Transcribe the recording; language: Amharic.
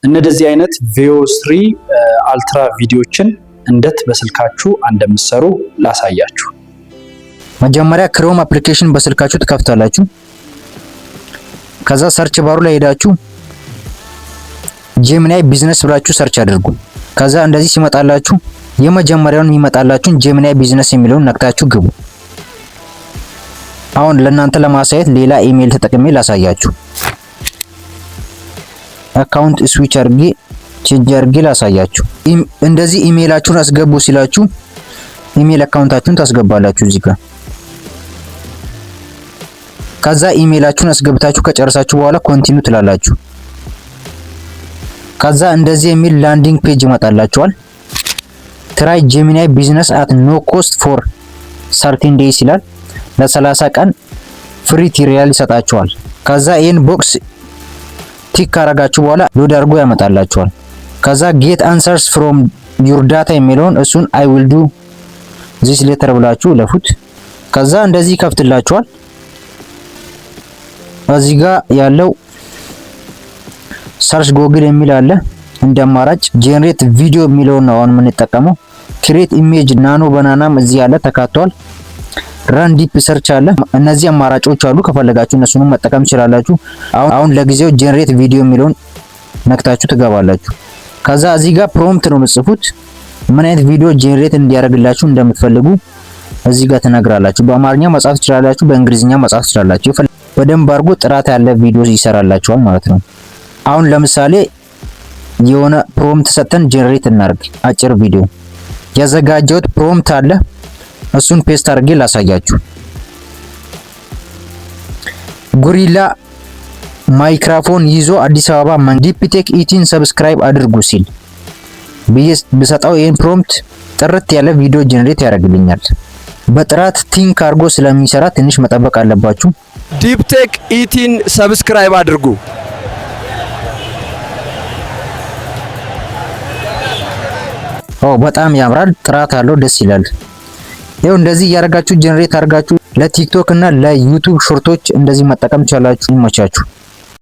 እንደዚህ አይነት ቪኦ 3 አልትራ ቪዲዮችን እንዴት በስልካችሁ እንደምትሰሩ ላሳያችሁ። መጀመሪያ ክሮም አፕሊኬሽን በስልካችሁ ትከፍታላችሁ። ከዛ ሰርች ባሩ ላይ ሄዳችሁ ጄሚናይ ቢዝነስ ብላችሁ ሰርች አድርጉ። ከዛ እንደዚህ ሲመጣላችሁ የመጀመሪያውን ይመጣላችሁ ጄሚናይ ቢዝነስ የሚለውን ነክታችሁ ግቡ። አሁን ለእናንተ ለማሳየት ሌላ ኢሜል ተጠቅሜ ላሳያችሁ። አካውንት ስዊች አድርጌ ቼንጅ አድርጌ ላሳያችሁ። እንደዚህ ኢሜላችሁን አስገቡ ሲላችሁ ኢሜል አካውንታችሁን ታስገባላችሁ እዚህ ጋር። ከዛ ኢሜላችሁን አስገብታችሁ ከጨረሳችሁ በኋላ ኮንቲኒው ትላላችሁ። ከዛ እንደዚህ የሚል ላንዲንግ ፔጅ ይመጣላችኋል። ትራይ ጄሚናይ ቢዝነስ አት ኖ ኮስት ፎር 13 ዴይስ ይላል። ለ30 ቀን ፍሪ ትሪያል ይሰጣችኋል። ከዛ ይሄን ቦክስ ቲክ ካረጋችሁ በኋላ ሎድ አድርጎ ያመጣላችኋል። ከዛ ጌት አንሰርስ ፍሮም ዩር ዳታ የሚለውን እሱን አይ ዊል ዱ ዚስ ሌተር ብላችሁ ለፉት። ከዛ እንደዚህ ይከፍትላችኋል። እዚህ ጋር ያለው ሰርች ጎግል የሚል አለ እንደ አማራጭ። ጄነሬት ቪዲዮ የሚለውን ነው አሁን የምንጠቀመው። ክሬት ኢሜጅ ናኖ ባናናም እዚህ ያለ ተካቷል። ራን ዲፕ ሰርች አለ። እነዚህ አማራጮች አሉ። ከፈለጋችሁ እነሱንም መጠቀም ትችላላችሁ። አሁን ለጊዜው ጄነሬት ቪዲዮ የሚለውን ነክታችሁ ትገባላችሁ። ከዛ እዚህ ጋር ፕሮምፕት ነው የምትጽፉት። ምን አይነት ቪዲዮ ጄነሬት እንዲያደርግላችሁ እንደምትፈልጉ እዚህ ጋር ትነግራላችሁ። በአማርኛ መጻፍ ትችላላችሁ፣ በእንግሊዝኛ መጻፍ ትችላላችሁ። በደንብ አድርጎ ጥራት ያለ ቪዲዮ ይሰራላችኋል ማለት ነው። አሁን ለምሳሌ የሆነ ፕሮምፕት ሰጥተን ጄነሬት እናርግ አጭር ቪዲዮ። ያዘጋጀሁት ፕሮምፕት አለ፣ እሱን ፔስት አድርጌ ላሳያችሁ። ጎሪላ ማይክሮፎን ይዞ አዲስ አበባ ዲፕቴክ ኢቲን ሰብስክራይብ አድርጉ ሲል ብሰጣው ይሄን ፕሮምፕት ጥርት ያለ ቪዲዮ ጄነሬት ያደርግልኛል። በጥራት ቲንክ አድርጎ ስለሚሰራ ትንሽ መጠበቅ አለባችሁ። ዲፕቴክ ኢቲን ሰብስክራይብ አድርጉ። በጣም ያምራል፣ ጥራት አለው፣ ደስ ይላል። ይሄው እንደዚህ ያደርጋችሁ ጄነሬት አድርጋችሁ ለቲክቶክ እና ለዩቲዩብ ሾርቶች እንደዚህ መጠቀም ትችላላችሁ። ይመቻችሁ።